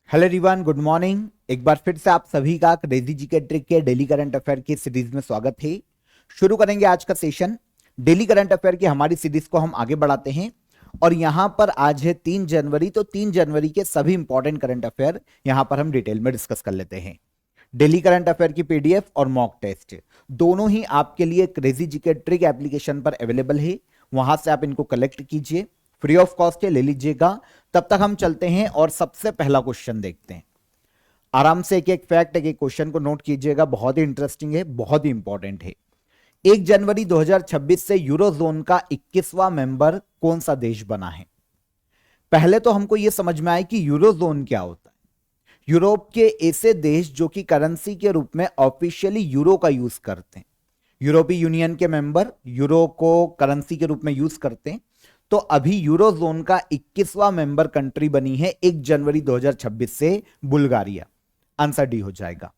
Hello everyone, good morning. एक बार फिर से आप सभी का क्रेजी जीके ट्रिक के डेली करंट अफेयर की सीरीज में स्वागत है। शुरू करेंगे आज का सेशन। डेली करंट अफेयर की हमारी सीरीज को हम आगे बढ़ाते हैं और यहां पर आज है 3 जनवरी, तो 3 जनवरी के सभी इंपॉर्टेंट करंट अफेयर यहां पर हम डिटेल में डिस्कस कर लेते हैं। डेली करंट अफेयर की पीडीएफ और मॉक टेस्ट दोनों ही आपके लिए क्रेजी जीके ट्रिक एप्लीकेशन पर अवेलेबल है। वहां से आप इनको कलेक्ट कीजिए, फ्री ऑफ कॉस्ट है, ले लीजिएगा। तब तक हम चलते हैं और सबसे पहला क्वेश्चन देखते हैं। आराम से एक एक फैक्ट, एक एक क्वेश्चन को नोट कीजिएगा, बहुत ही इंटरेस्टिंग है, बहुत ही इंपॉर्टेंट है। 1 जनवरी 2026 से यूरोजोन का 21वां मेंबर कौन सा देश बना है? पहले तो हमको यह समझ में आए कि यूरोजोन क्या होता है। यूरोप के ऐसे देश जो कि करेंसी के रूप में ऑफिशियली यूरो का यूज करते हैं, यूरोपीय यूनियन के मेंबर यूरो को करेंसी के रूप में यूज करते हैं। तो अभी यूरोजोन का 21वां मेंबर कंट्री बनी है 1 जनवरी 2026 से बुल्गारिया। आंसर डी हो जाएगा।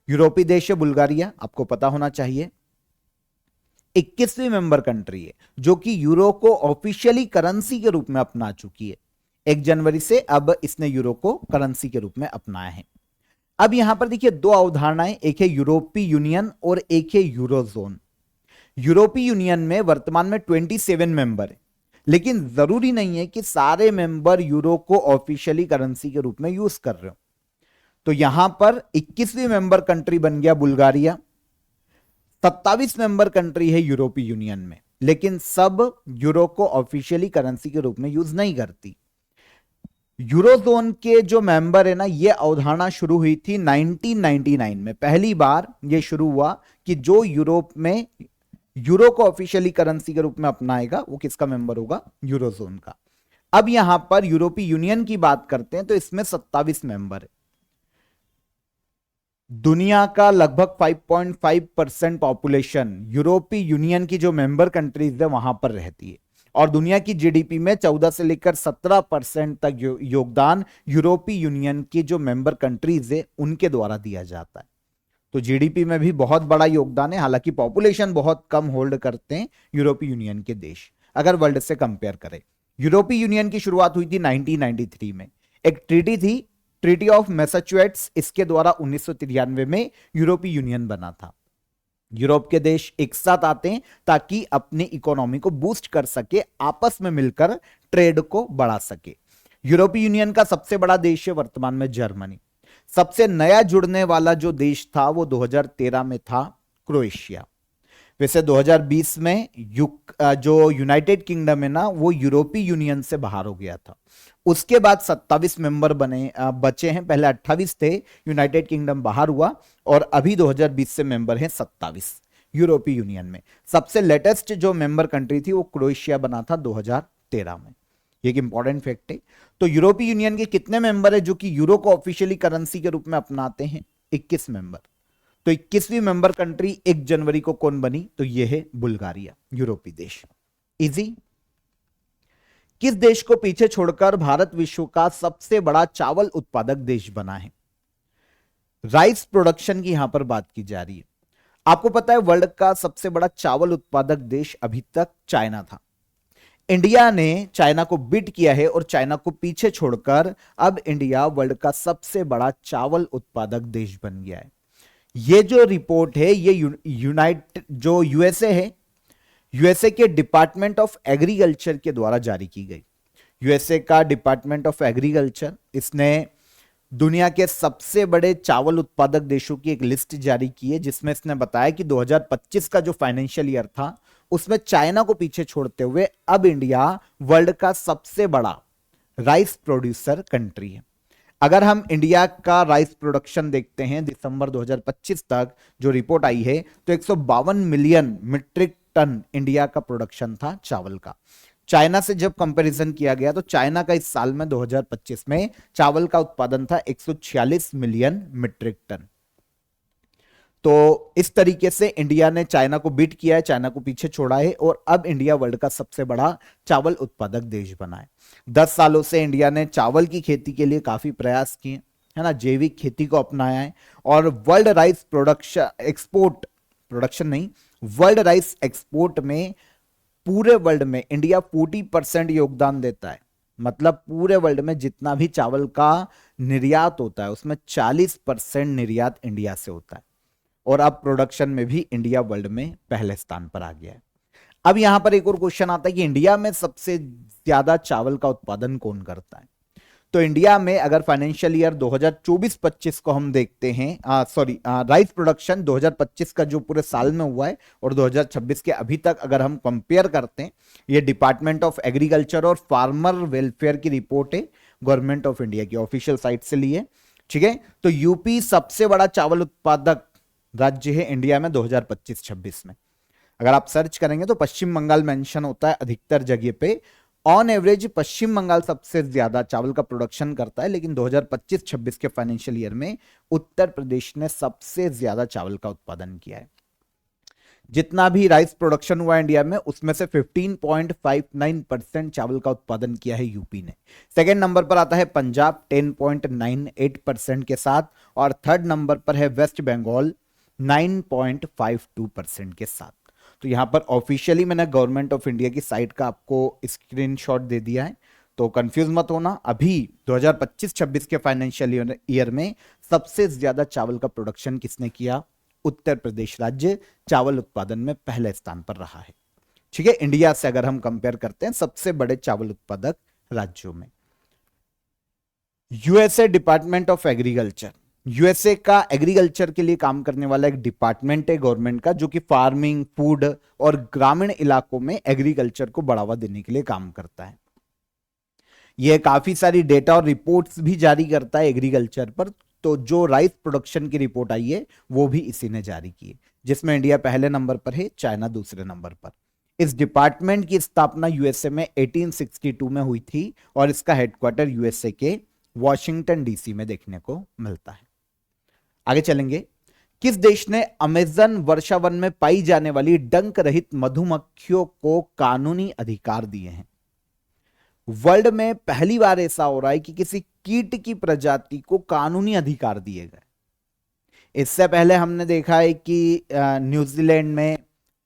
यूरोपीय देश है बुल्गारिया, आपको पता होना चाहिए। 21वीं मेंबर कंट्री है जो कि यूरो को ऑफिशियली करेंसी के रूप में अपना चुकी है। 1 जनवरी से अब इसने यूरो को करेंसी के रूप में अपनाया है। अब यहां पर देखिए दो अवधारणाएं, एक है यूरोपीय यूनियन और एक है यूरोजोन। यूरोपीय यूनियन में वर्तमान में 27 मेंबर है, लेकिन जरूरी नहीं है कि सारे मेंबर यूरो को ऑफिशियली करेंसी के रूप में यूज कर रहे हो। तो यहां पर 21वीं मेंबर कंट्री बन गया बुल्गारिया। 27 मेंबर कंट्री है यूरोपीय यूनियन में, लेकिन सब यूरो को ऑफिशियली करेंसी के रूप में यूज नहीं करती। यूरोजोन के जो मेंबर है ना, ये अवधारणा शुरू हुई थी 1999 में। पहली बार यह शुरू हुआ कि जो यूरोप में यूरो को ऑफिशियली करेंसी के रूप में अपनाएगा वो किसका मेंबर होगा? यूरोजोन का। अब यहां पर यूरोपीय यूनियन की बात करते हैं तो इसमें 27 मेंबर है। दुनिया का लगभग 5.5% पॉपुलेशन यूरोपीय यूनियन की जो मेंबर कंट्रीज है वहां पर रहती है, और दुनिया की जीडीपी में 14 से लेकर 17% तक योगदान यूरोपीय यूनियन की जो मेंबर कंट्रीज है उनके द्वारा दिया जाता है। तो जीडीपी में भी बहुत बड़ा योगदान है, हालांकि पॉपुलेशन बहुत कम होल्ड करते हैं यूरोपीय यूनियन के देश अगर वर्ल्ड से कंपेयर करें। यूरोपीय यूनियन की शुरुआत हुई थी 1993 में। एक ट्रीटी थी, ट्रीटी ऑफ मैसाचुसेट्स, इसके द्वारा 1993 में यूरोपीय यूनियन बना था। यूरोप के देश एक साथ आते हैं ताकि अपनी इकोनॉमी को बूस्ट कर सके, आपस में मिलकर ट्रेड को बढ़ा सके। यूरोपीय यूनियन का सबसे बड़ा देश है वर्तमान में जर्मनी। सबसे नया जुड़ने वाला जो देश था वो 2013 में था क्रोएशिया। वैसे 2020 में जो यूनाइटेड किंगडम है ना, वो यूरोपीय यूनियन से बाहर हो गया था। उसके बाद 27 मेंबर बचे हैं। पहले 28 थे, यूनाइटेड किंगडम बाहर हुआ, और अभी 2020 से मेंबर हैं 27 यूरोपीय यूनियन में। सबसे लेटेस्ट जो मेंबर कंट्री थी वो क्रोएशिया बना था 2013 में। ये एक इंपॉर्टेंट फैक्ट है। तो यूरोपीय यूनियन के कितने मेंबर है जो कि यूरो को ऑफिशियली करेंसी के रूप में अपनाते हैं? 21 मेंबर। तो 21वीं मेंबर कंट्री 1 जनवरी को कौन बनी? तो यह है बुल्गारिया, यूरोपीय देश। इजी। किस देश को पीछे छोड़कर भारत विश्व का सबसे बड़ा चावल उत्पादक देश बना है? राइस प्रोडक्शन की यहां पर बात की जा रही है। आपको पता है वर्ल्ड का सबसे बड़ा चावल उत्पादक देश अभी तक चाइना था। इंडिया ने चाइना को बीट किया है और चाइना को पीछे छोड़कर अब इंडिया वर्ल्ड का सबसे बड़ा चावल उत्पादक देश बन गया है। ये जो रिपोर्ट है ये जो यूएसए है, यूएसए के डिपार्टमेंट ऑफ एग्रीकल्चर के द्वारा जारी की गई। यूएसए का डिपार्टमेंट ऑफ एग्रीकल्चर, इसने दुनिया के सबसे बड़े चावल उत्पादक देशों की एक लिस्ट जारी की है, जिसमें इसने बताया कि 2025 का जो फाइनेंशियल ईयर था उसमें चाइना को पीछे छोड़ते हुए अब इंडिया वर्ल्ड का सबसे बड़ा राइस प्रोड्यूसर कंट्री है। अगर हम इंडिया का राइस प्रोडक्शन देखते हैं दिसंबर 2025 तक जो रिपोर्ट आई है, तो 152 मिलियन मीट्रिक टन इंडिया का प्रोडक्शन था चावल का। चाइना से जब कंपैरिजन किया गया तो चाइना का इस साल में 2025 में चावल का उत्पादन था 146 मिलियन मीट्रिक टन। तो इस तरीके से इंडिया ने चाइना को बीट किया है, चाइना को पीछे छोड़ा है, और अब इंडिया वर्ल्ड का सबसे बड़ा चावल उत्पादक देश बना है। 10 सालों से इंडिया ने चावल की खेती के लिए काफी प्रयास किए, है ना, जैविक खेती को अपनाया है, और वर्ल्ड राइस एक्सपोर्ट में पूरे वर्ल्ड में इंडिया 40% योगदान देता है। मतलब पूरे वर्ल्ड में जितना भी चावल का निर्यात होता है उसमें 40% निर्यात इंडिया से होता है। और अब प्रोडक्शन में भी इंडिया वर्ल्ड में पहले स्थान पर आ गया है। अब यहां पर एक और क्वेश्चन आता है कि इंडिया में सबसे ज्यादा चावल का उत्पादन कौन करता है। तो इंडिया में अगर फाइनेंशियल ईयर 2024-25 को हम देखते हैं, सॉरी, राइस प्रोडक्शन 2025 का जो पूरे साल में हुआ है और 2026 के अभी तक अगर हम कंपेयर करते हैं, ये डिपार्टमेंट ऑफ एग्रीकल्चर और फार्मर वेलफेयर की रिपोर्ट है, गवर्नमेंट ऑफ इंडिया की ऑफिशियल साइट से लिए। ठीक है, तो यूपी सबसे बड़ा चावल उत्पादक राज्य है इंडिया में 2025-26 में। अगर आप सर्च करेंगे तो पश्चिम बंगाल मेंशन होता है अधिकतर जगह पे। ऑन एवरेज पश्चिम बंगाल सबसे ज्यादा चावल का प्रोडक्शन करता है, लेकिन 2025-26 के फाइनेंशियल ईयर में उत्तर प्रदेश ने सबसे ज्यादा चावल का उत्पादन किया है। जितना भी राइस प्रोडक्शन हुआ इंडिया में उसमें से 15.59% चावल का उत्पादन किया है यूपी ने। सेकेंड नंबर पर आता है पंजाब 10.98% के साथ, और थर्ड नंबर पर है वेस्ट बंगाल 9.52% के साथ। तो यहां पर ऑफिशियली मैंने गवर्नमेंट ऑफ इंडिया की साइट का आपको स्क्रीनशॉट दे दिया है, तो कंफ्यूज मत होना। अभी 2025-26 के फाइनेंशियल ईयर में सबसे ज्यादा चावल का प्रोडक्शन किसने किया? उत्तर प्रदेश राज्य चावल उत्पादन में पहले स्थान पर रहा है। ठीक है, इंडिया से अगर हम कंपेयर करते हैं सबसे बड़े चावल उत्पादक राज्यों में। USA department of agriculture, USA का एग्रीकल्चर के लिए काम करने वाला एक डिपार्टमेंट है गवर्नमेंट का, जो कि फार्मिंग, फूड और ग्रामीण इलाकों में एग्रीकल्चर को बढ़ावा देने के लिए काम करता है। यह काफी सारी डेटा और रिपोर्ट्स भी जारी करता है एग्रीकल्चर पर। तो जो राइस प्रोडक्शन की रिपोर्ट आई है वो भी इसी ने जारी की है, जिसमें इंडिया पहले नंबर पर है, चाइना दूसरे नंबर पर। इस डिपार्टमेंट की स्थापना यूएसए में 1862 में हुई थी और इसका हेडक्वार्टर यूएसए के वॉशिंगटन डीसी में देखने को मिलता है। आगे चलेंगे। किस देश ने अमेजन वर्षावन में पाई जाने वाली डंक रहित मधुमक्खियों को कानूनी अधिकार दिए हैं? वर्ल्ड में पहली बार ऐसा हो रहा है कि किसी कीट की प्रजाति को कानूनी अधिकार दिए गए। इससे पहले हमने देखा है कि न्यूजीलैंड में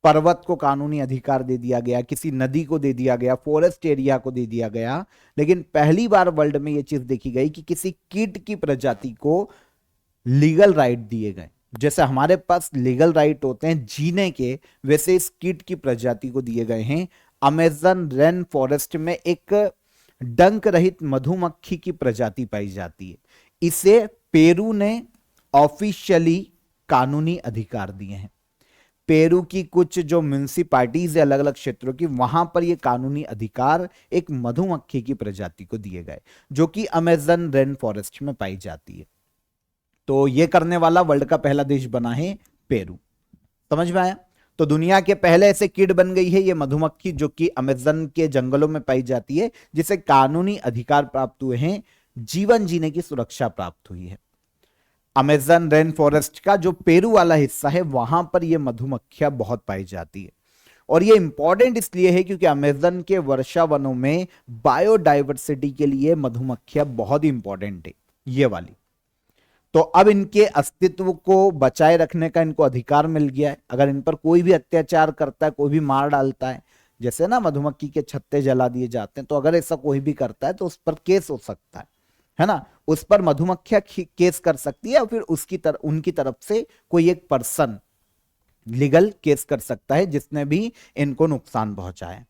पर्वत को कानूनी अधिकार दे दिया गया, किसी नदी को दे दिया गया, फॉरेस्ट एरिया को दे दिया गया, लेकिन पहली बार वर्ल्ड में यह चीज देखी गई कि किसी कीट की प्रजाति को लीगल राइट दिए गए। जैसे हमारे पास लीगल राइट होते हैं जीने के, वैसे इस कीट की प्रजाति को दिए गए हैं। अमेजन रेन फॉरेस्ट में एक डंक रहित मधुमक्खी की प्रजाति पाई जाती है, इसे पेरू ने ऑफिशियली कानूनी अधिकार दिए हैं। पेरू की कुछ जो म्युनिसिपैलिटीज है अलग अलग क्षेत्रों की, वहां पर यह कानूनी अधिकार एक मधुमक्खी की प्रजाति को दिए गए जो कि अमेजन रेन फॉरेस्ट में पाई जाती है। तो यह करने वाला वर्ल्ड का पहला देश बना है पेरू। समझ में आया? तो दुनिया के पहले ऐसे कीट बन गई है ये मधुमक्खी, जो कि अमेजन के जंगलों में पाई जाती है, जिसे कानूनी अधिकार प्राप्त हुए हैं, जीवन जीने की सुरक्षा प्राप्त हुई है। अमेजन रेन फॉरेस्ट का जो पेरू वाला हिस्सा है वहां पर यह मधुमक्खियां बहुत पाई जाती है, और ये इंपॉर्टेंट इसलिए है क्योंकि अमेजन के वर्षा वनों में बायोडाइवर्सिटी के लिए मधुमक्खियां बहुत ही इंपॉर्टेंट है ये वाली। तो अब इनके अस्तित्व को बचाए रखने का इनको अधिकार मिल गया है। अगर इन पर कोई भी अत्याचार करता है, कोई भी मार डालता है, जैसे ना मधुमक्खी के छत्ते जला दिए जाते हैं, तो अगर ऐसा कोई भी करता है तो उस पर केस हो सकता है ना, उस पर मधुमक्खियां केस कर सकती है, और फिर उनकी तरफ से कोई एक पर्सन लीगल केस कर सकता है जिसने भी इनको नुकसान पहुंचाया।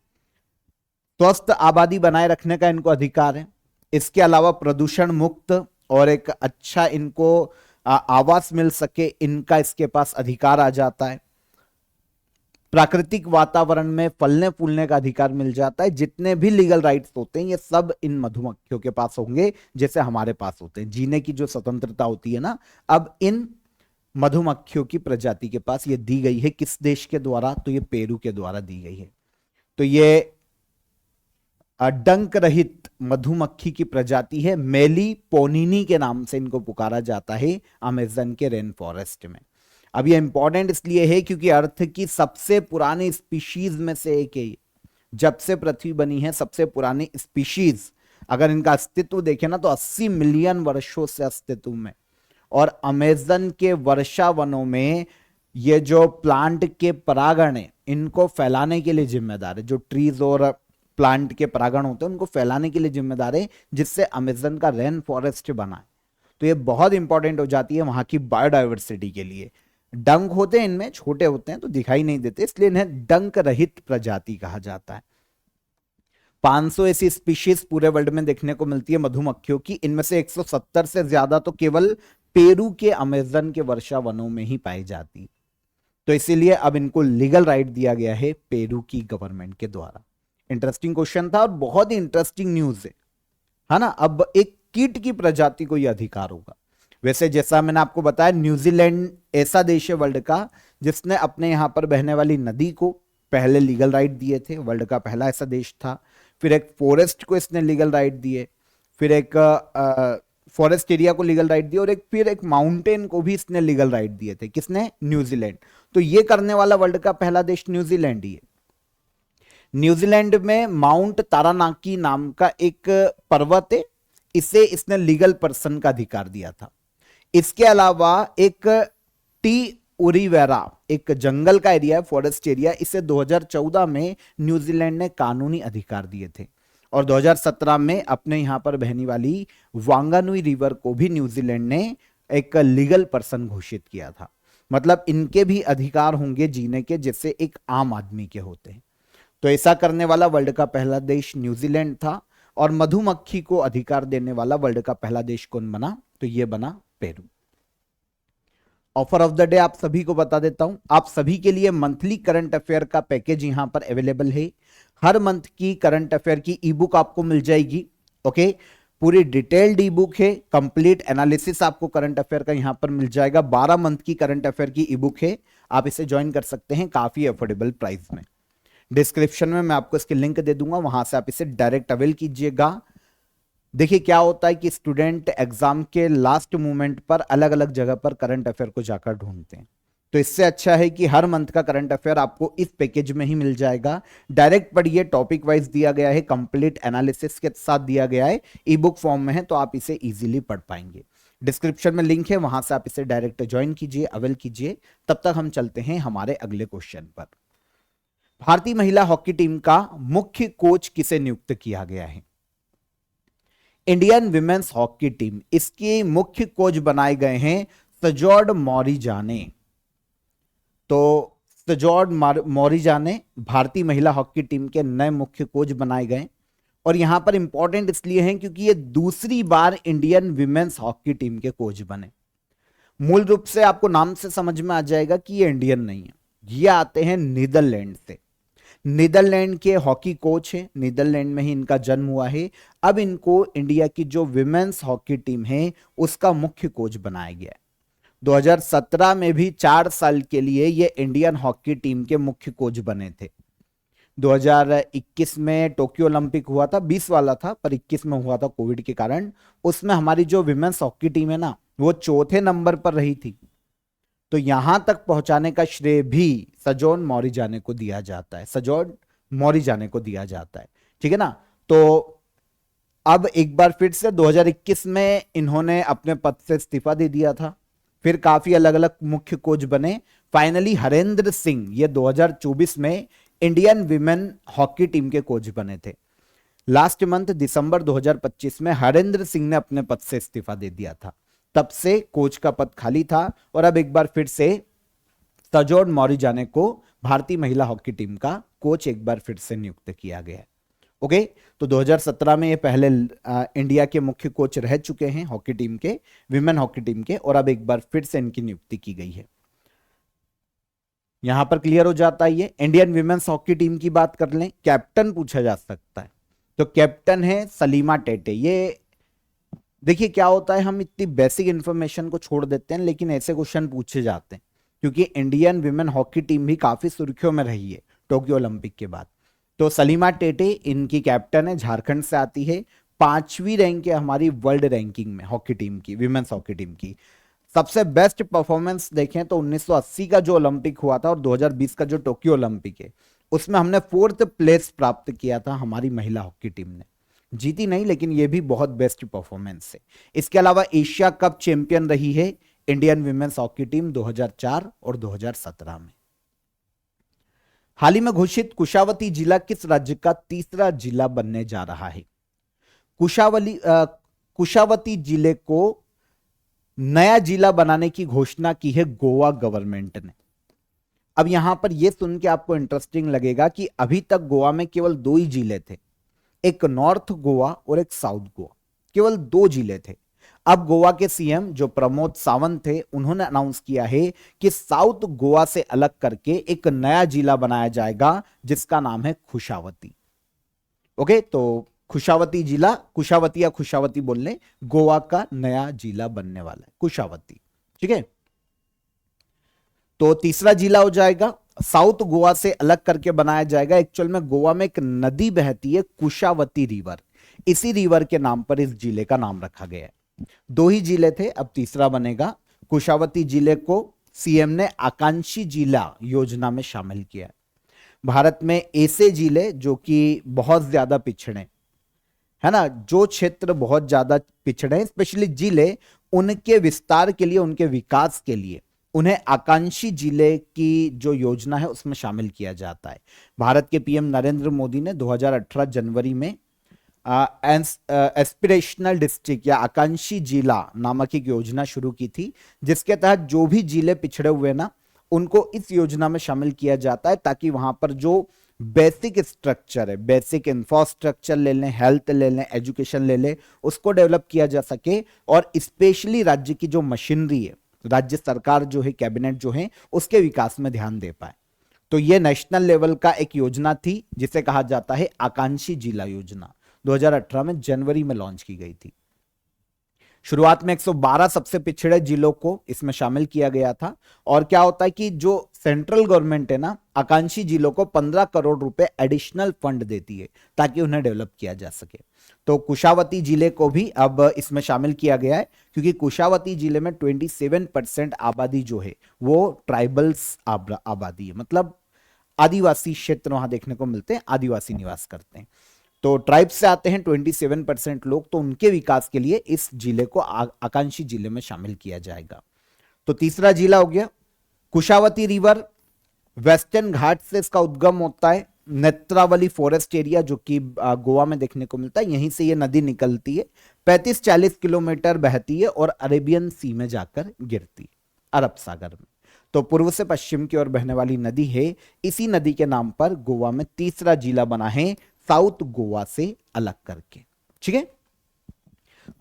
स्वस्थ आबादी बनाए रखने का इनको अधिकार है। इसके अलावा प्रदूषण मुक्त और एक अच्छा इनको आवास मिल सके, इनका इसके पास अधिकार आ जाता है। प्राकृतिक वातावरण में फलने फूलने का अधिकार मिल जाता है। जितने भी लीगल राइट्स होते हैं ये सब इन मधुमक्खियों के पास होंगे, जैसे हमारे पास होते हैं। जीने की जो स्वतंत्रता होती है ना, अब इन मधुमक्खियों की प्रजाति के पास ये दी गई है। किस देश के द्वारा? तो ये पेरू के द्वारा दी गई है। तो ये डंक रहित मधुमक्खी की प्रजाति है, मेलीपोनिनी के नाम से इनको पुकारा जाता है अमेजन के रेन फॉरेस्ट में। अब ये इंपॉर्टेंट इसलिए है क्योंकि अर्थ की सबसे पुरानी स्पीशीज में से एक है। जब से पृथ्वी बनी है सबसे पुरानी स्पीशीज, अगर इनका अस्तित्व देखें ना तो 80 मिलियन वर्षों से अस्तित्व में। और अमेजन के वर्षा वनों में ये जो प्लांट के परागण है इनको फैलाने के लिए जिम्मेदार है। जो ट्रीज और प्लांट के परागण होते हैं उनको फैलाने के लिए जिम्मेदार है, जिससे अमेजन का रेन फॉरेस्ट बना है। तो ये बहुत इंपॉर्टेंट हो जाती है वहां की बायोडायवर्सिटी के लिए। डंक होते हैं इनमें, छोटे होते हैं तो दिखाई नहीं देते, इसलिए इन्हें डंक रहित प्रजाति कहा जाता है। 500 ऐसी स्पीशीज पूरे वर्ल्ड में देखने को मिलती है मधुमक्खियों की, इनमें से 170 से ज्यादा तो केवल पेरू के अमेजन के वर्षा वनों में ही पाई जाती। तो इसीलिए अब इनको लीगल राइट दिया गया है पेरू की गवर्नमेंट के द्वारा। इंटरेस्टिंग क्वेश्चन था और बहुत ही इंटरेस्टिंग न्यूज है ना। अब एक कीट की प्रजाति को यह अधिकार होगा। वैसे जैसा मैंने आपको बताया, न्यूजीलैंड ऐसा देश है वर्ल्ड का जिसने अपने यहां पर बहने वाली नदी को पहले लीगल राइट दिए थे, वर्ल्ड का पहला ऐसा देश था। फिर एक फॉरेस्ट को इसने लीगल राइट दिए, फिर एक फॉरेस्ट एरिया को लीगल राइट दिया, और फिर एक माउंटेन को भी इसने लीगल राइट दिए थे। किसने? न्यूजीलैंड। तो ये करने वाला वर्ल्ड का पहला देश न्यूजीलैंड ही है। न्यूजीलैंड में माउंट तारानाकी नाम का एक पर्वत है, इसे इसने लीगल पर्सन का अधिकार दिया था। इसके अलावा एक टी उरीवेरा एक जंगल का एरिया है, फॉरेस्ट एरिया, इसे 2014 में न्यूजीलैंड ने कानूनी अधिकार दिए थे। और 2017 में अपने यहां पर बहने वाली वांगानुई रिवर को भी न्यूजीलैंड ने एक लीगल पर्सन घोषित किया था। मतलब इनके भी अधिकार होंगे जीने के, जैसे एक आम आदमी के होते हैं। तो ऐसा करने वाला वर्ल्ड का पहला देश न्यूजीलैंड था। और मधुमक्खी को अधिकार देने वाला वर्ल्ड का पहला देश कौन बना? तो यह बना Peru. Offer of the day आप सभी को बता देता हूं। आप सभी के लिए मंथली करंट अफेयर का पैकेज यहां पर अवेलेबल है। हर मंथ की करंट अफेयर की ई बुक आपको मिल जाएगी। ओके, पूरी डिटेल्ड ई बुक है, कंप्लीट एनालिसिस आपको करंट अफेयर का यहां पर मिल जाएगा। 12 मंथ की करंट अफेयर की ई बुक है, आप इसे ज्वाइन कर सकते हैं काफी अफोर्डेबल प्राइस में। डिस्क्रिप्शन में मैं आपको इसकी लिंक दे दूंगा, वहां से आप इसे डायरेक्ट अवेल कीजिएगा। देखिए क्या होता है कि स्टूडेंट एग्जाम के लास्ट मोमेंट पर अलग अलग जगह पर करंट अफेयर को जाकर ढूंढते हैं, तो इससे अच्छा है कि हर मंथ का करंट अफेयर आपको इस पैकेज में ही मिल जाएगा। डायरेक्ट पढ़िए, टॉपिक वाइज दिया गया है, कंप्लीट एनालिसिस के साथ दिया गया है, ई बुक फॉर्म में है, तो आप इसे इजीली पढ़ पाएंगे। डिस्क्रिप्शन में लिंक है, वहां से आप इसे डायरेक्ट ज्वाइन कीजिए, अवेल कीजिए। तब तक हम चलते हैं हमारे अगले क्वेश्चन पर। भारतीय महिला हॉकी टीम का मुख्य कोच किसे नियुक्त किया गया है? इंडियन विमेंस हॉकी टीम, इसके मुख्य कोच बनाए गए हैं सजोर्ड मौरिजाने। तो सजोर्ड मौरिजाने भारतीय महिला हॉकी टीम के नए मुख्य कोच बनाए गए। और यहां पर इंपॉर्टेंट इसलिए हैं क्योंकि ये दूसरी बार इंडियन विमेंस हॉकी टीम के कोच बने। मूल रूप से आपको नाम से समझ में आ जाएगा कि ये इंडियन नहीं है, ये आते हैं नीदरलैंड से। नीदरलैंड के हॉकी कोच है, नीदरलैंड में ही इनका जन्म हुआ है। अब इनको इंडिया की जो विमेंस हॉकी टीम है उसका मुख्य कोच बनाया गया है। 2017 में भी 4 साल के लिए ये इंडियन हॉकी टीम के मुख्य कोच बने थे। 2021 में टोक्यो ओलंपिक हुआ था, 20 वाला था पर 21 में हुआ था कोविड के कारण। उसमें हमारी जो विमेंस हॉकी टीम है ना, वो चौथे नंबर पर रही थी। तो यहां तक पहुंचाने का श्रेय भी सजोन मौरिजाने को दिया जाता है, सजोन मौरिजाने को दिया जाता है। ठीक है ना। तो अब एक बार फिर से 2021 में इन्होंने अपने पद से इस्तीफा दे दिया था, फिर काफी अलग अलग मुख्य कोच बने। फाइनली हरेंद्र सिंह ये 2024 में इंडियन विमेन हॉकी टीम के कोच बने थे। लास्ट मंथ दिसंबर 2025 में हरेंद्र सिंह ने अपने पद से इस्तीफा दे दिया था, तब से कोच का पद खाली था। और अब एक बार फिर से सजोन मौरिजाने को भारतीय महिला हॉकी टीम का कोच एक बार फिर से नियुक्त किया गया है। ओके, तो 2017 में ये पहले इंडिया के मुख्य कोच रह चुके हैं हॉकी टीम के, विमेन हॉकी टीम के, और अब एक बार फिर से इनकी नियुक्ति की गई है। यहां पर क्लियर हो जाता है। ये इंडियन विमेन्स हॉकी टीम की बात कर लें, कैप्टन पूछा जा सकता है, तो कैप्टन है सलीमा टेटे। ये देखिए क्या होता है, हम इतनी बेसिक इंफॉर्मेशन को छोड़ देते हैं लेकिन ऐसे क्वेश्चन पूछे जाते हैं, क्योंकि इंडियन विमेन हॉकी टीम भी काफी सुर्खियों में रही है टोक्यो ओलंपिक के बाद। तो सलीमा टेटे इनकी कैप्टन है, झारखंड से आती है। 5वीं रैंक है हमारी वर्ल्ड रैंकिंग में हॉकी टीम की, विमेन्स हॉकी टीम की। सबसे बेस्ट परफॉर्मेंस देखें तो 1980 का जो ओलंपिक हुआ था और 2020 का जो टोक्यो ओलंपिक है, उसमें हमने 4th प्लेस प्राप्त किया था हमारी महिला हॉकी टीम ने। जीती नहीं, लेकिन यह भी बहुत बेस्ट परफॉर्मेंस है। इसके अलावा एशिया कप चैंपियन रही है इंडियन विमेन्स हॉकी टीम 2004 और 2017 में। हाल ही में घोषित कुशावती जिला किस राज्य का तीसरा जिला बनने जा रहा है? कुशावती जिले को नया जिला बनाने की घोषणा की है गोवा गवर्नमेंट ने। अब यहां पर यह सुन के आपको इंटरेस्टिंग लगेगा कि अभी तक गोवा में केवल दो ही जिले थे, एक नॉर्थ गोवा और एक साउथ गोवा, केवल दो जिले थे। अब गोवा के सीएम जो प्रमोद सावंत थे, उन्होंने अनाउंस किया है कि साउथ गोवा से अलग करके एक नया जिला बनाया जाएगा जिसका नाम है खुशावती। ओके, तो खुशावती जिला, कुशावती या खुशावती बोलने, गोवा का नया जिला बनने वाला है कुशावती। ठीक है, तो तीसरा जिला हो जाएगा, साउथ गोवा से अलग करके बनाया जाएगा। एक्चुअल में गोवा में एक नदी बहती है कुशावती रिवर, इसी रिवर के नाम पर इस जिले का नाम रखा गया है। दो ही जिले थे, अब तीसरा बनेगा। कुशावती जिले को सीएम ने आकांक्षी जिला योजना में शामिल किया है। भारत में ऐसे जिले जो कि बहुत ज्यादा पिछड़े है ना, जो क्षेत्र बहुत ज्यादा पिछड़े हैं, स्पेशली जिले, उनके विस्तार के लिए, उनके विकास के लिए उन्हें आकांक्षी जिले की जो योजना है उसमें शामिल किया जाता है। भारत के पीएम नरेंद्र मोदी ने 2018 जनवरी में एस्पिरेशनल डिस्ट्रिक्ट या आकांक्षी जिला नामक एक योजना शुरू की थी, जिसके तहत जो भी जिले पिछड़े हुए ना, उनको इस योजना में शामिल किया जाता है ताकि वहां पर जो बेसिक स्ट्रक्चर है, बेसिक इंफ्रास्ट्रक्चर ले लें, हेल्थ ले लें, एजुकेशन ले लें, उसको डेवलप किया जा सके। और स्पेशली राज्य की जो मशीनरी है, राज्य सरकार जो है, कैबिनेट जो है, उसके विकास में ध्यान दे पाए। तो यह नेशनल लेवल का एक योजना थी जिसे कहा जाता है आकांक्षी जिला योजना। 2018 में जनवरी में लॉन्च की गई थी। शुरुआत में 112 सबसे पिछड़े जिलों को इसमें शामिल किया गया था। और क्या होता है कि जो सेंट्रल गवर्नमेंट है ना, आकांक्षी जिलों को 15 करोड़ रुपए एडिशनल फंड देती है ताकि उन्हें डेवलप किया जा सके। तो कुशावती जिले को भी अब इसमें शामिल किया गया है, क्योंकि कुशावती जिले में 27% आबादी जो है वो ट्राइबल्स आबादी है, मतलब आदिवासी क्षेत्र वहां देखने को मिलते हैं, आदिवासी निवास करते हैं। तो ट्राइब से आते हैं 27% लोग, तो उनके विकास के लिए इस जिले को आकांक्षी जिले में शामिल किया जाएगा। तो तीसरा जिला हो गया कुशावती रिवर, वेस्टर्न घाट से इसका उद्गम होता है। नेत्रावली फॉरेस्ट एरिया जो कि गोवा में देखने को मिलता है, यहीं से ये नदी निकलती है, 35-40 किलोमीटर बहती है और अरेबियन सी में जाकर गिरती है, अरब सागर में। तो पूर्व से पश्चिम की ओर बहने वाली नदी है। इसी नदी के नाम पर गोवा में तीसरा जिला बना है, साउथ गोवा से अलग करके। ठीक है,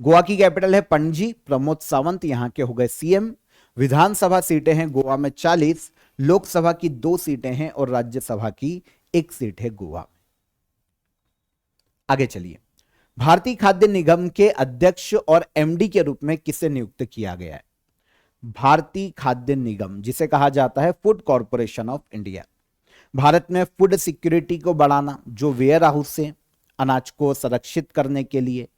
गोवा की कैपिटल है पणजी। प्रमोद सावंत यहां के हो गए सीएम। विधानसभा सीटें हैं गोवा में 40, लोकसभा की 2 सीटें हैं और राज्यसभा की 1 सीट है गोवा में। आगे चलिए, भारतीय खाद्य निगम के अध्यक्ष और एमडी के रूप में किसे नियुक्त किया गया है? भारतीय खाद्य निगम, जिसे कहा जाता है food corporation of India. Bharat में फूड सिक्योरिटी को बढ़ाना, जो वेयर हाउस से अनाज को संरक्षित करने के लिए,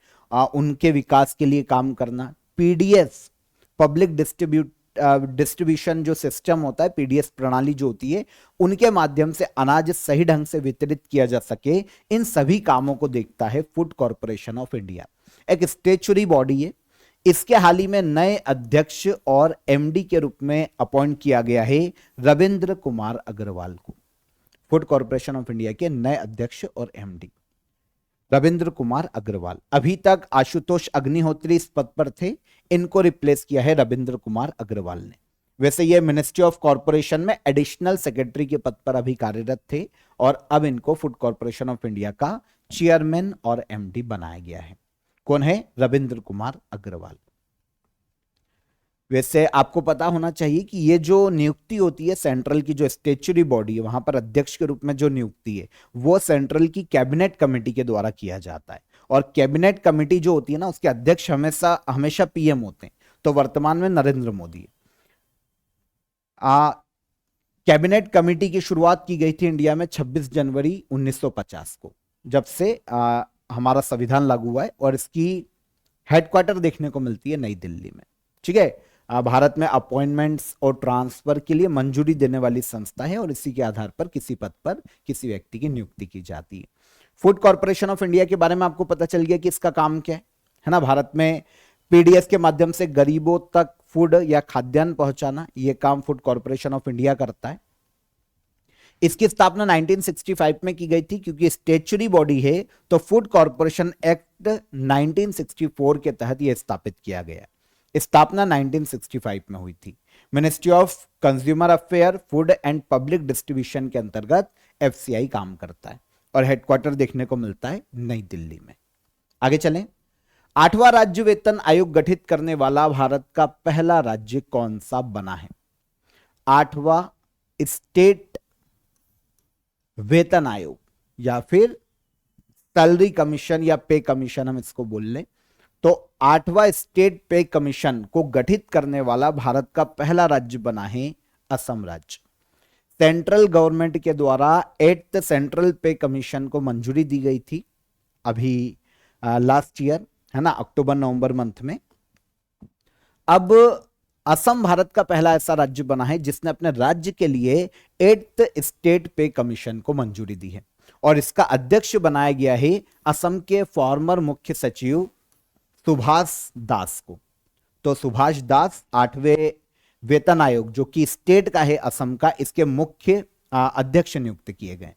उनके विकास के लिए काम करना। पीडीएस, पब्लिक डिस्ट्रीब्यूशन जो सिस्टम होता है, पीडीएस प्रणाली जो होती है, उनके माध्यम से अनाज सही ढंग से वितरित किया जा सके, इन सभी कामों को देखता है फूड कॉरपोरेशन ऑफ इंडिया। एक स्टेचुरी बॉडी है। इसके हाल ही में नए अध्यक्ष और एमडी के रूप में अपॉइंट किया गया है रविंद्र कुमार अग्रवाल को। फूड कॉरपोरेशन ऑफ इंडिया के नए अध्यक्ष और एमडी रविंद्र कुमार अग्रवाल। अभी तक आशुतोष अग्निहोत्री इस पद पर थे, इनको रिप्लेस किया है रविंद्र कुमार अग्रवाल ने। वैसे ये मिनिस्ट्री ऑफ कॉरपोरेशन में एडिशनल सेक्रेटरी के पद पर अभी कार्यरत थे और अब इनको फूड कॉरपोरेशन ऑफ इंडिया का चेयरमैन और एमडी बनाया गया है। कौन है? रविंद्र कुमार अग्रवाल। वैसे आपको पता होना चाहिए कि ये जो नियुक्ति होती है, सेंट्रल की जो स्टेचुरी बॉडी है, वहां पर अध्यक्ष के रूप में जो नियुक्ति है वो सेंट्रल की कैबिनेट कमेटी के द्वारा किया जाता है। और कैबिनेट कमेटी जो होती है ना, उसके अध्यक्ष हमेशा पीएम होते हैं। तो वर्तमान में नरेंद्र मोदी। कैबिनेट कमेटी की शुरुआत की गई थी इंडिया में 26 जनवरी 1950 को, जब से हमारा संविधान लागू हुआ है, और इसकी हेडक्वार्टर देखने को मिलती है नई दिल्ली में। ठीक है, भारत में अपॉइंटमेंट्स और ट्रांसफर के लिए मंजूरी देने वाली संस्था है और इसी के आधार पर किसी पद पर किसी व्यक्ति की नियुक्ति की जाती है। फूड कॉरपोरेशन ऑफ इंडिया के बारे में आपको पता चल गया कि इसका काम क्या है ना। भारत में पीडीएस के माध्यम से गरीबों तक फूड या खाद्यान्न पहुंचाना, यह काम फूड कॉरपोरेशन ऑफ इंडिया करता है। इसकी स्थापना 1965 में की गई थी, क्योंकि स्टेचुरी बॉडी है तो फूड कॉर्पोरेशन एक्ट 1964 के तहत यह स्थापित किया गया। स्थापना 1965 में हुई थी। Ministry of consumer affair, food and public distribution के अंतर्गत एफसीआई काम करता है और हेडक्वार्टर देखने को मिलता है नई दिल्ली में। आगे चलें। 8वां राज्य वेतन आयोग गठित करने वाला भारत का पहला राज्य कौन सा बना है? 8वां स्टेट वेतन आयोग या फिर सैलरी कमीशन या पे कमीशन हम इसको बोल लें, तो 8वां स्टेट पे कमीशन को गठित करने वाला भारत का पहला राज्य बना है असम राज्य। सेंट्रल गवर्नमेंट के द्वारा 8th सेंट्रल पे कमीशन को मंजूरी दी गई थी अभी लास्ट ईयर, है ना, अक्टूबर नवंबर मंथ में। अब असम भारत का पहला ऐसा राज्य बना है जिसने अपने राज्य के लिए 8th स्टेट पे कमीशन को मंजूरी दी है और इसका अध्यक्ष बनाया गया है असम के फॉर्मर मुख्य सचिव सुभाष दास को। तो सुभाष दास 8वें वेतन आयोग जो कि स्टेट का है असम का, इसके मुख्य अध्यक्ष नियुक्त किए गए।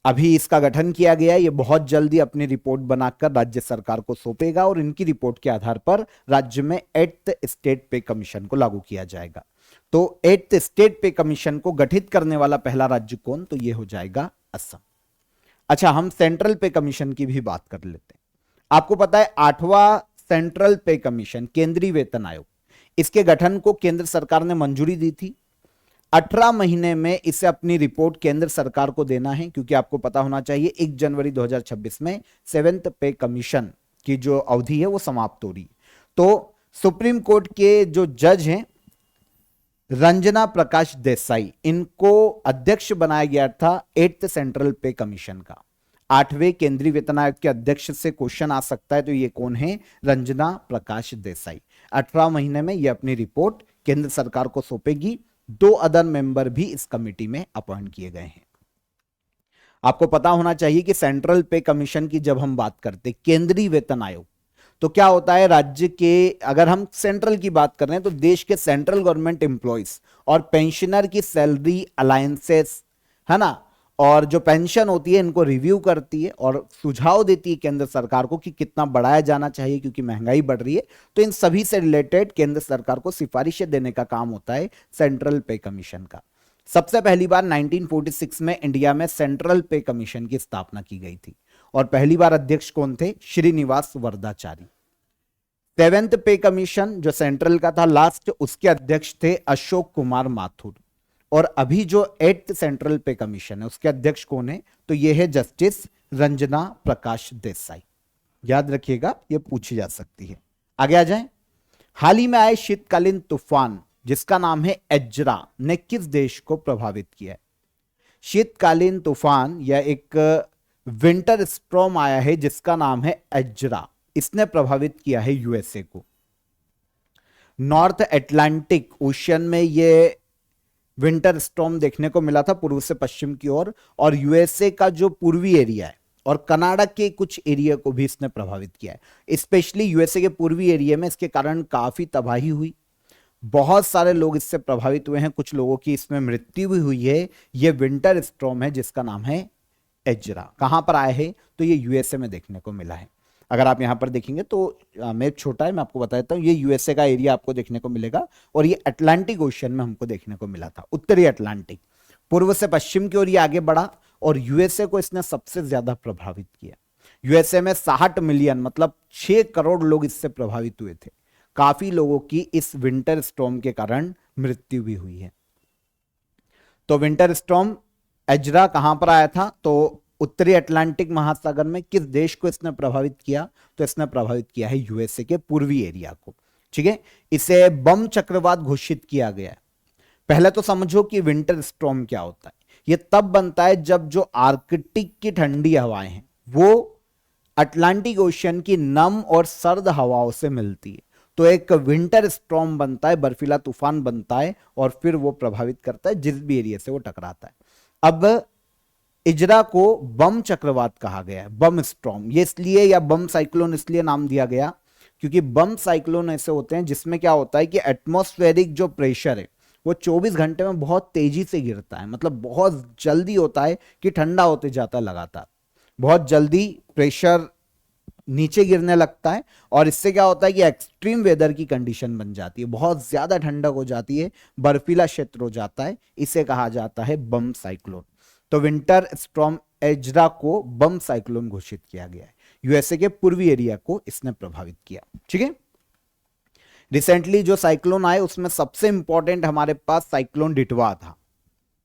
अभी इसका गठन किया गया, ये बहुत जल्दी अपनी रिपोर्ट बनाकर राज्य सरकार को सौंपेगा और इनकी रिपोर्ट के आधार पर राज्य में 8th स्टेट पे कमीशन को लागू किया जाएगा। तो 8th स्टेट पे कमीशन को गठित करने वाला पहला राज्य कौन? तो ये हो जाएगा असम। अच्छा, हम सेंट्रल पे कमीशन की भी बात कर लेते हैं। आपको पता है 8वां सेंट्रल पे कमीशन, केंद्रीय वेतन आयोग, इसके गठन को केंद्र सरकार ने मंजूरी दी थी। 18 महीने में इसे अपनी रिपोर्ट केंद्र सरकार को देना है, क्योंकि आपको पता होना चाहिए 1 जनवरी 2026 में 7th पे कमीशन की जो अवधि है वो समाप्त हो रही। तो सुप्रीम कोर्ट के जो जज हैं रंजना प्रकाश देसाई, इनको अध्यक्ष बनाया गया था 8th सेंट्रल पे कमीशन का। 8वें केंद्रीय वेतन आयोग के अध्यक्ष से क्वेश्चन आ सकता है, तो ये कौन है? रंजना प्रकाश देसाई। 18 महीने में ये अपनी रिपोर्ट केंद्र सरकार को सौंपेगी। 2 अदर मेंबर भी इस कमेटी में अपॉइंट किए गए हैं। आपको पता होना चाहिए कि सेंट्रल पे कमीशन की जब हम बात करते हैं, केंद्रीय वेतन आयोग, तो क्या होता है, राज्य के, अगर हम सेंट्रल की बात कर रहे हैं तो देश के सेंट्रल गवर्नमेंट एम्प्लॉइज और पेंशनर की सैलरी अलायंसेस, है ना, और जो पेंशन होती है इनको रिव्यू करती है और सुझाव देती है केंद्र सरकार को कि कितना बढ़ाया जाना चाहिए, क्योंकि महंगाई बढ़ रही है। तो इन सभी से रिलेटेड केंद्र सरकार को सिफारिशें देने का काम होता है सेंट्रल पे कमीशन का। सबसे पहली बार 1946 में इंडिया में सेंट्रल पे कमीशन की स्थापना की गई थी और पहली बार अध्यक्ष कौन थे? श्रीनिवास वरदाचारी। 7th पे कमीशन जो सेंट्रल का था लास्ट, उसके अध्यक्ष थे अशोक कुमार माथुर। और अभी जो 8th सेंट्रल पे कमीशन है उसके अध्यक्ष कौन है? तो यह है जस्टिस रंजना प्रकाश देसाई। याद रखिएगा, यह पूछी जा सकती है। आगे आ जाएं। हाल ही में आए शीतकालीन तूफान जिसका नाम है एज्रा ने किस देश को प्रभावित किया है? शीतकालीन तूफान या एक विंटर स्टॉर्म आया है जिसका नाम है एज्रा, इसने प्रभावित किया है यूएसए को। नॉर्थ अटलांटिक ओशियन में यह विंटर स्टॉर्म देखने को मिला था पूर्व से पश्चिम की ओर, और यूएसए का जो पूर्वी एरिया है और कनाडा के कुछ एरिया को भी इसने प्रभावित किया है। स्पेशली यूएसए के पूर्वी एरिया में इसके कारण काफी तबाही हुई, बहुत सारे लोग इससे प्रभावित हुए हैं, कुछ लोगों की इसमें मृत्यु भी हुई है। यह विंटर स्टॉर्म है जिसका नाम है एज्रा। कहां पर आया है? तो ये यूएसए में देखने को मिला है। अगर आप यहां पर देखेंगे तो मैप छोटा है, मैं आपको बता देता हूं, ये यूएसए का एरिया आपको देखने को मिलेगा और ये अटलांटिक ओशियन में हमको देखने को मिला था, उत्तरी अटलांटिक। पूर्व से पश्चिम की ओर ये आगे बढ़ा और यूएसए को इसने सबसे ज्यादा प्रभावित किया। यूएसए में 60 मिलियन मतलब 6 करोड़ लोग इससे प्रभावित हुए थे। काफी लोगों की इस विंटर स्टॉर्म के कारण मृत्यु भी हुई है। तो विंटर स्टॉर्म एज्रा कहां पर आया था? तो उत्तरी अटलांटिक महासागर में। किस देश को इसने प्रभावित किया? तो इसने प्रभावित किया है यूएसए के पूर्वी एरिया को। ठीक है, इसे बम चक्रवात घोषित किया गया है। पहले तो समझो कि विंटर स्टॉर्म क्या होता है। यह तब बनता है जब जो आर्कटिक की ठंडी हवाएं हैं वो अटलांटिक ओशियन की नम और सर्द हवाओं से मिलती है, तो एक विंटर स्टॉर्म बनता है, बर्फीला तूफान बनता है और फिर वो प्रभावित करता है जिस भी एरिया से वो टकराता है। अब इजरा को बम चक्रवात कहा गया है, बम स्टॉर्म। ये इसलिए, या बम साइक्लोन इसलिए नाम दिया गया क्योंकि बम साइक्लोन ऐसे होते हैं जिसमें क्या होता है कि एटमॉस्फेरिक जो प्रेशर है वो 24 घंटे में बहुत तेजी से गिरता है, मतलब बहुत जल्दी होता है कि ठंडा होते जाता है लगातार, बहुत जल्दी प्रेशर नीचे गिरने लगता है, और इससे क्या होता है कि एक्सट्रीम वेदर की कंडीशन बन जाती है, बहुत ज्यादा ठंडक हो जाती है, बर्फीला क्षेत्र हो जाता है, इसे कहा जाता है बम साइक्लोन। तो विंटर स्टॉर्म एजरा को बम साइक्लोन घोषित किया गया है। यूएसए के पूर्वी एरिया को इसने प्रभावित किया। ठीक है, रिसेंटली जो साइक्लोन आए उसमें सबसे इंपॉर्टेंट हमारे पास साइक्लोन डिटवा था।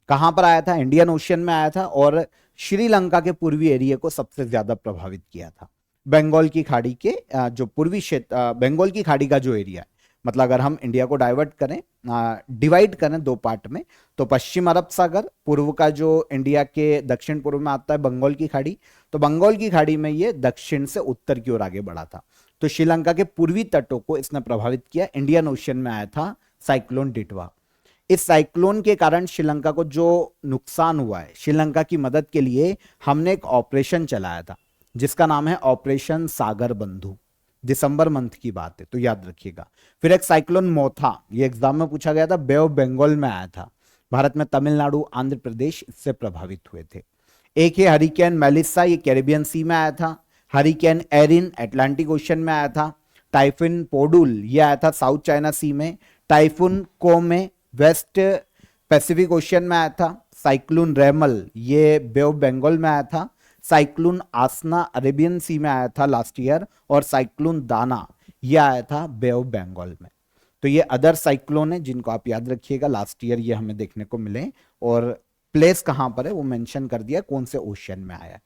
कहां पर आया था? इंडियन ओशियन में आया था, और श्रीलंका के पूर्वी एरिया को सबसे ज्यादा प्रभावित किया था। बंगाल की खाड़ी के जो पूर्वी क्षेत्र, बंगाल की खाड़ी का जो एरिया है, मतलब अगर हम इंडिया को डाइवर्ट करें, डिवाइड करें दो पार्ट में, तो पश्चिम अरब सागर, पूर्व का जो इंडिया के दक्षिण पूर्व में आता है बंगाल की खाड़ी, तो बंगाल की खाड़ी में ये दक्षिण से उत्तर की ओर आगे बढ़ा था। तो श्रीलंका के पूर्वी तटों को इसने प्रभावित किया। इंडियन ओशियन में आया था साइक्लोन डिटवा। इस साइक्लोन के कारण श्रीलंका को जो नुकसान हुआ है, श्रीलंका की मदद के लिए हमने एक ऑपरेशन चलाया था जिसका नाम है ऑपरेशन सागर बंधु। दिसंबर मंथ की बात है, तो याद रखिएगा। फिर एक साइक्लोन मोथा, ये एग्जाम में पूछा गया था, बे ऑफ बंगाल में आया था। भारत में तमिलनाडु, आंध्र प्रदेश इससे प्रभावित हुए थे। एक है हरिकेन मेलिसा, ये कैरिबियन सी में आया था। हरिकेन एरिन अटलांटिक ओशन में आया था। टाइफून पोडुल ये आया था साउथ चाइना सी में। टाइफून कोमे वेस्ट पैसिफिक ओशियन में आया था। साइक्लोन रेमल ये बे ऑफ बंगाल में आया था। साइक्लोन आसना अरेबियन सी में आया था लास्ट ईयर, और साइक्लोन दाना ये आया था बे ऑफ बंगाल में। तो ये अदर साइक्लोन है जिनको आप याद रखिएगा, लास्ट ईयर ये हमें देखने को मिले, और प्लेस कहां पर है वो मेंशन कर दिया, कौन से ओशियन में आया।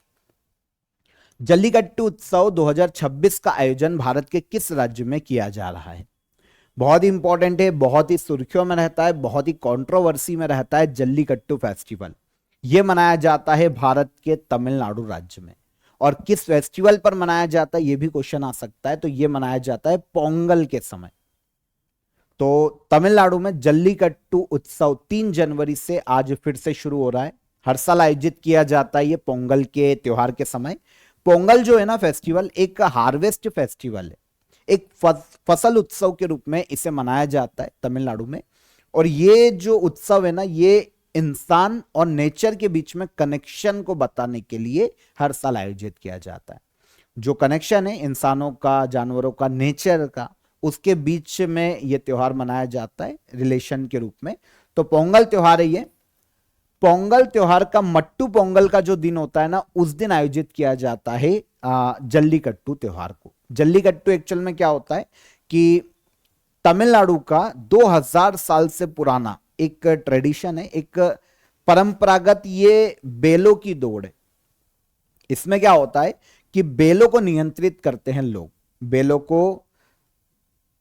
जल्लीकट्टू उत्सव 2026 का आयोजन भारत के किस राज्य में किया जा रहा है? बहुत ही इंपॉर्टेंट है, बहुत ही सुर्खियों में रहता है, बहुत ही कंट्रोवर्सी में रहता है। जल्लीकट्टू फेस्टिवल यह मनाया जाता है भारत के तमिलनाडु राज्य में। और किस फेस्टिवल पर मनाया जाता है यह भी क्वेश्चन आ सकता है, तो यह मनाया जाता है पोंगल के समय। तो तमिलनाडु में जल्लीकट्टू उत्सव 3 जनवरी से आज फिर से शुरू हो रहा है। हर साल आयोजित किया जाता है ये पोंगल के त्योहार के समय। पोंगल जो है ना फेस्टिवल, एक हार्वेस्ट फेस्टिवल है, एक फसल उत्सव के रूप में इसे मनाया जाता है तमिलनाडु में। और ये जो उत्सव है ना, ये इंसान और नेचर के बीच में कनेक्शन को बताने के लिए हर साल आयोजित किया जाता है। जो कनेक्शन है इंसानों का, जानवरों का, नेचर का, उसके बीच में यह त्योहार मनाया जाता है रिलेशन के रूप में। तो पोंगल त्योहार है ये। पोंगल त्योहार का मट्टू पोंगल का जो दिन होता है ना, उस दिन आयोजित किया जाता है जल्लीकट्टू त्योहार को। जल्लीकट्टू एक्चुअल में क्या होता है कि तमिलनाडु का 2000 साल से पुराना एक ट्रेडिशन है, एक परंपरागत ये बेलों की दौड़ है। इसमें क्या होता है कि बेलों को नियंत्रित करते हैं लोग। बेलों को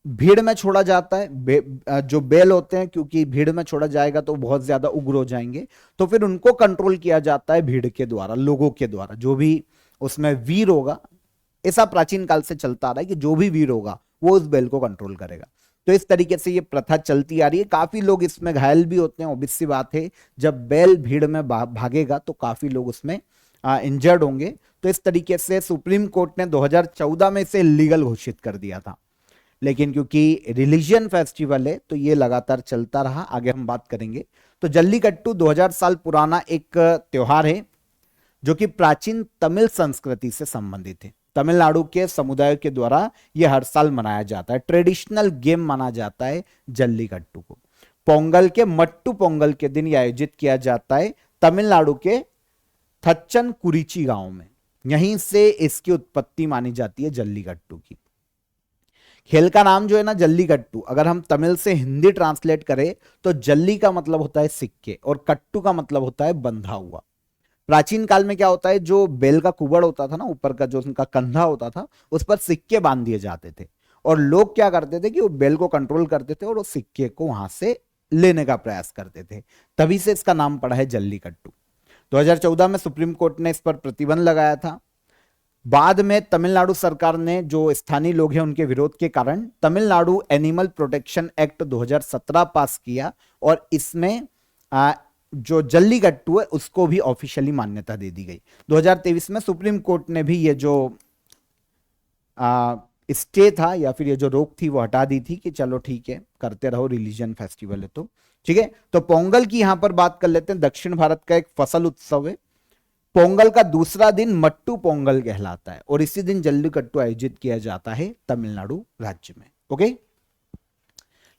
भीड़ में छोड़ा जाता है। जो बेल होते हैं, क्योंकि भीड़ में छोड़ा जाएगा तो बहुत ज्यादा उग्र हो जाएंगे, तो फिर उनको कंट्रोल किया जाता है भीड़ के द्वारा, लोगों के द्वारा। जो भी उसमें वीर होगा, ऐसा प्राचीन काल से चलता आ रहा है कि जो भी वीर होगा वो उस बेल को कंट्रोल करेगा। तो इस तरीके से ये प्रथा चलती आ रही है। काफी लोग इसमें घायल भी होते हैं, ऑब्वियस सी बात है। जब बैल भीड़ में भागेगा तो काफी लोग उसमें इंजर्ड होंगे। तो इस तरीके से सुप्रीम कोर्ट ने 2014 में इसे इलीगल घोषित कर दिया था, लेकिन क्योंकि रिलीजियन फेस्टिवल है तो ये लगातार चलता रहा। आगे हम बात करेंगे। तो जल्लीकट्टू 2000 साल पुराना एक त्योहार है जो कि प्राचीन तमिल संस्कृति से संबंधित है। तमिलनाडु के समुदाय के द्वारा यह हर साल मनाया जाता है। ट्रेडिशनल गेम माना जाता है जल्लीकट्टू को। पोंगल के मट्टू पोंगल के दिन यह आयोजित किया जाता है तमिलनाडु के थच्चन कुरिची गांव में। यहीं से इसकी उत्पत्ति मानी जाती है जल्लीकट्टू की। खेल का नाम जो है ना जल्लीकट्टू, अगर हम तमिल से हिंदी ट्रांसलेट करें तो जल्ली का मतलब होता है सिक्के और कट्टू का मतलब होता है बंधा हुआ। प्राचीन काल में क्या होता है, जो बैल का कुबड़ होता था ना, ऊपर का जो उनका कंधा होता था, उस पर सिक्के बांध दिए जाते थे। और लोग क्या करते थे कि वो बैल को कंट्रोल करते थे और वो सिक्के को वहां से लेने का प्रयास करते थे। तभी से इसका नाम पड़ा है जल्लीकट्टू। 2014 में सुप्रीम कोर्ट ने इस पर प्रतिबंध लगाया था। बाद में तमिलनाडु सरकार ने, जो स्थानीय लोग हैं उनके विरोध के कारण, तमिलनाडु एनिमल प्रोटेक्शन एक्ट 2017 पास किया और इसमें जो जल्लीकट्टू है उसको भी ऑफिशियली मान्यता दे दी गई। 2023 में सुप्रीम कोर्ट ने भी ये जो स्टे था या फिर ये जो रोक थी वो हटा दी थी कि चलो ठीक है करते रहो, रिलीजन फेस्टिवल है तो ठीक है। तो पोंगल की यहां पर बात कर लेते हैं। दक्षिण भारत का एक फसल उत्सव है। पोंगल का दूसरा दिन मट्टू पोंगल कहलाता है और इसी दिन जल्लीकट्टू आयोजित किया जाता है तमिलनाडु राज्य में। Okay,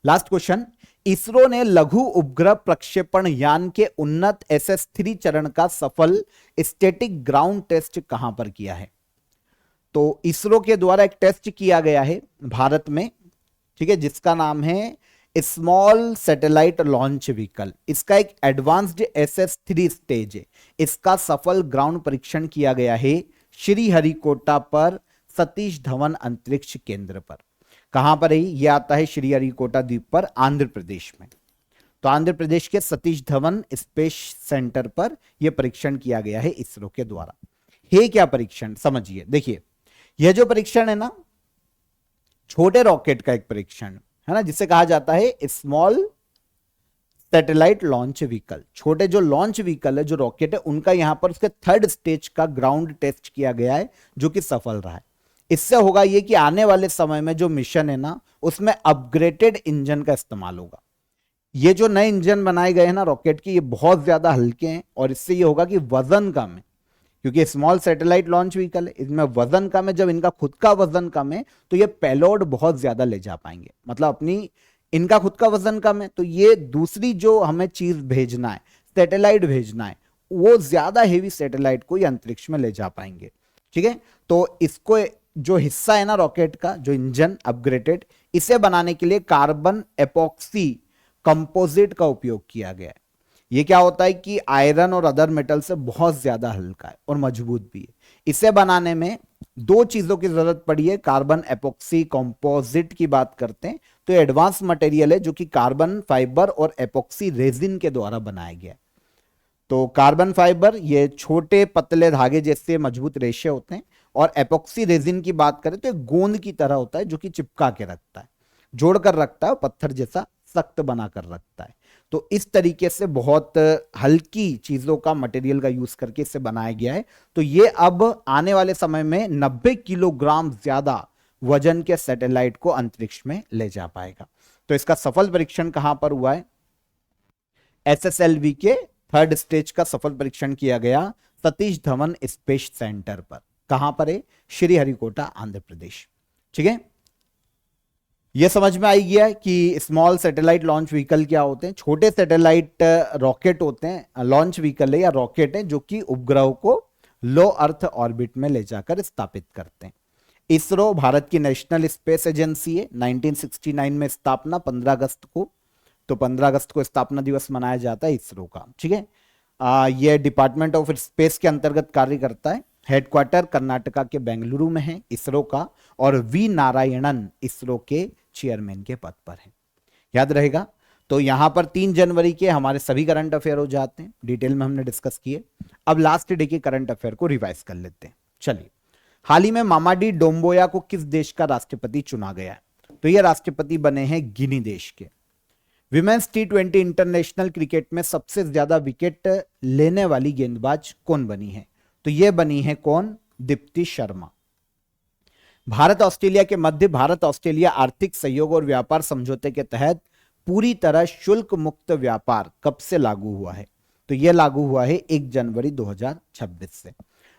last question. इसरो ने लघु उपग्रह प्रक्षेपण यान के उन्नत SS-3 चरण का सफल स्टैटिक ग्राउंड टेस्ट कहां पर किया है? तो इसरो के द्वारा एक टेस्ट किया गया है भारत में, ठीक है, जिसका नाम है स्मॉल सैटेलाइट लॉन्च व्हीकल। इसका एक एडवांस्ड SS-3 स्टेज है। इसका सफल ग्राउंड परीक्षण किया गया है श्रीहरिकोटा पर सतीश धवन अंतरिक्ष केंद्र पर। कहां पर है? यह आता है श्रीहरिकोटा द्वीप पर, आंध्र प्रदेश में। तो आंध्र प्रदेश के सतीश धवन स्पेस सेंटर पर यह परीक्षण किया गया है इसरो के द्वारा। है क्या परीक्षण? समझिए, देखिए यह जो परीक्षण है ना, छोटे रॉकेट का एक परीक्षण है ना, जिसे कहा जाता है स्मॉल सैटेलाइट लॉन्च व्हीकल। छोटे जो लॉन्च व्हीकल है, जो रॉकेट है, उनका यहां पर उसके थर्ड स्टेज का ग्राउंड टेस्ट किया गया है, जो कि सफल रहा है। इससे होगा ये कि आने वाले समय में जो मिशन है ना, उसमें अपग्रेडेड इंजन का इस्तेमाल होगा। ये जो नए इंजन बनाए गए हैं ना रॉकेट के, ये बहुत ज्यादा हल्के हैं और इससे ये होगा कि वजन कम है, क्योंकि स्मॉल सैटेलाइट लॉन्च व्हीकल है, इसमें वजन कम है। जब इनका खुद का वजन कम है तो ये पेलोड बहुत ज्यादा ले जा पाएंगे, मतलब अपनी इनका खुद का वजन कम है तो ये दूसरी जो हमें चीज भेजना है, सैटेलाइट भेजना है, वो ज्यादा हेवी सैटेलाइट को ये अंतरिक्ष में ले जा पाएंगे। ठीक है, तो इसको जो हिस्सा है ना रॉकेट का, जो इंजन अपग्रेडेड, इसे बनाने के लिए कार्बन एपॉक्सी कंपोजिट का उपयोग किया गया है। ये क्या होता है कि आयरन और अदर मेटल से बहुत ज्यादा हल्का है और मजबूत भी है। इसे बनाने में दो चीजों की जरूरत पड़ी है। कार्बन एपॉक्सी कंपोजिट की बात करते हैं तो एडवांस मटेरियल है, जो कि कार्बन फाइबर और एपॉक्सी रेजिन के द्वारा बनाया गया है। तो कार्बन फाइबर ये छोटे पतले धागे जैसे मजबूत रेशे होते हैं, और एपॉक्सी रेजिन की बात करें तो एक गोंद की तरह होता है, जो कि चिपका के रखता है, जोड़कर रखता है, पत्थर जैसा सख्त बनाकर रखता है। तो इस तरीके से बहुत हल्की चीजों का, मटेरियल का यूज करके इसे बनाया गया है। तो ये अब आने वाले समय में 90 किलोग्राम ज्यादा वजन के सैटेलाइट को अंतरिक्ष में ले जा पाएगा। तो इसका सफल परीक्षण कहां पर हुआ है? SSLV के थर्ड स्टेज का सफल परीक्षण किया गया सतीश धवन स्पेस सेंटर पर। कहां पर है? श्रीहरिकोटा, आंध्र प्रदेश। ठीक है, यह समझ में आई गया कि स्मॉल सैटेलाइट लॉन्च व्हीकल क्या होते हैं। छोटे सैटेलाइट रॉकेट होते हैं, लॉन्च व्हीकल है या रॉकेट है, जो कि उपग्रहों को लो अर्थ ऑर्बिट में ले जाकर स्थापित करते हैं। इसरो भारत की नेशनल स्पेस एजेंसी है। 1969 में स्थापना, 15 अगस्त को, तो 15 अगस्त को स्थापना दिवस मनाया जाता है इसरो का। ठीक है, यह डिपार्टमेंट ऑफ स्पेस के अंतर्गत कार्य करता है। हेडक्वार्टर कर्नाटका के बेंगलुरु में है इसरो का, और वी नारायणन इसरो के चेयरमैन के पद पर है। याद रहेगा। तो यहां पर 3 जनवरी के हमारे सभी करंट अफेयर हो जाते हैं, डिटेल में हमने डिस्कस किए। अब लास्ट डे के करंट अफेयर को रिवाइज कर लेते हैं। चलिए, हाल ही में मामाडी डोम्बोया को किस देश का राष्ट्रपति चुना गया है? तो ये राष्ट्रपति बने हैं गिनी देश के। विमेंस T20 इंटरनेशनल क्रिकेट में सबसे ज्यादा विकेट लेने वाली गेंदबाज कौन बनी है? तो यह बनी है कौन? दीप्ति शर्मा। भारत ऑस्ट्रेलिया के मध्य भारत ऑस्ट्रेलिया आर्थिक सहयोग और व्यापार समझौते के तहत पूरी तरह शुल्क मुक्त व्यापार कब से लागू हुआ है? तो यह लागू हुआ है 1 जनवरी 2026 से।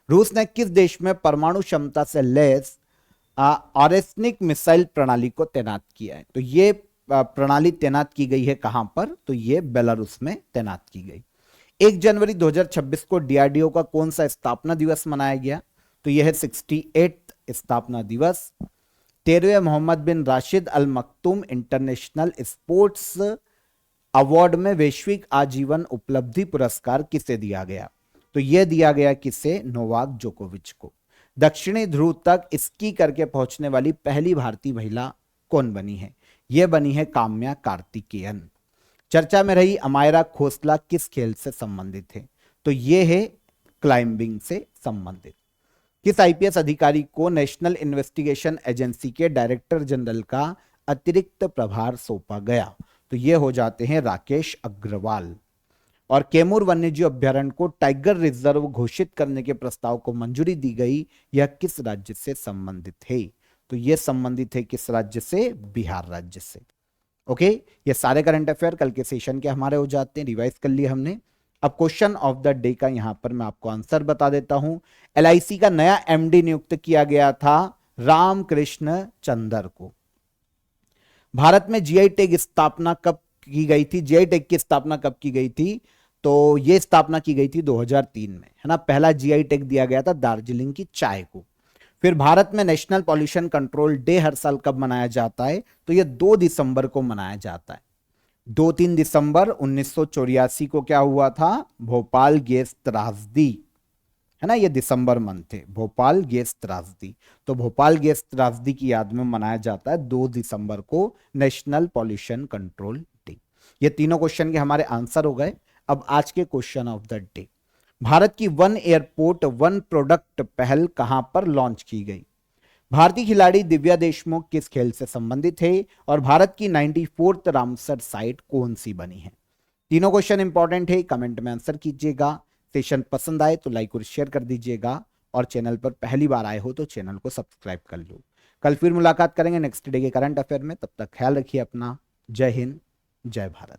रूस ने किस देश में परमाणु क्षमता से लैस ऑरेस्निक मिसाइल प्रणाली को तैनात किया है? तो यह प्रणाली तैनात की गई है कहां पर? तो यह बेलारूस में तैनात की गई। 1 जनवरी 2026 को DRDO का कौन सा स्थापना दिवस मनाया गया? तो यह है 68 स्थापना दिवस। 13वें मोहम्मद बिन राशिद अल मखतूम इंटरनेशनल स्पोर्ट्स अवार्ड में वैश्विक आजीवन उपलब्धि पुरस्कार किसे दिया गया? तो यह दिया गया किसे? नोवाक जोकोविच को। दक्षिणी ध्रुव तक स्की करके पहुंचने वाली पहली भारतीय महिला कौन बनी है? यह बनी है काम्या कार्तिकेयन। चर्चा में रही अमायरा खोसला किस खेल से संबंधित है? तो यह है क्लाइंबिंग से संबंधित। किस IPS अधिकारी को नेशनल इन्वेस्टिगेशन एजेंसी के डायरेक्टर जनरल का अतिरिक्त प्रभार सौंपा गया? तो ये हो जाते हैं राकेश अग्रवाल। और कैमूर वन्यजीव अभ्यारण्य को टाइगर रिजर्व घोषित करने के प्रस्ताव को मंजूरी दी गई, यह किस राज्य से संबंधित है? तो ये संबंधित है किस राज्य से? बिहार राज्य से। ओके, ये सारे करंट अफेयर कल के सेशन के हमारे हो जाते हैं, रिवाइज कर लिए हमने। अब क्वेश्चन ऑफ द डे का यहां पर मैं आपको आंसर बता देता हूं। एलआईसी का नया एमडी नियुक्त किया गया था रामकृष्ण चंदर को। भारत में जीआई टैग स्थापना कब की गई थी? जीआई टैग की स्थापना कब की गई थी? तो ये स्थापना की गई थी 2003 में, है ना। पहला जीआई टैग दिया गया था दार्जिलिंग की चाय को। फिर भारत में नेशनल पॉल्यूशन कंट्रोल डे हर साल कब मनाया जाता है? तो ये 2 दिसंबर को मनाया जाता है। 2-3 दिसंबर 1984 को क्या हुआ था? भोपाल गैस त्रासदी, है ना, ये दिसंबर मंथ है, भोपाल गैस त्रासदी। तो भोपाल गैस त्रासदी की याद में मनाया जाता है 2 दिसंबर को नेशनल पॉल्यूशन कंट्रोल डे। ये तीनों क्वेश्चन के हमारे आंसर हो गए। अब आज के question of the day, Bharat की वन एयरपोर्ट वन प्रोडक्ट पहल कहां पर लॉन्च की गई? भारतीय खिलाड़ी दिव्या देशमुख किस खेल से संबंधित है? और भारत की 94th रामसर साइट कौन सी बनी है? तीनों क्वेश्चन इंपॉर्टेंट है, कमेंट में आंसर कीजिएगा। सेशन पसंद आए तो लाइक और शेयर कर दीजिएगा, और चैनल पर पहली बार आए हो तो चैनल को सब्सक्राइब कर लो। कल फिर मुलाकात करेंगे नेक्स्ट डे के करंट अफेयर में, तब तक ख्याल रखिए अपना। जय हिंद, जय भारत।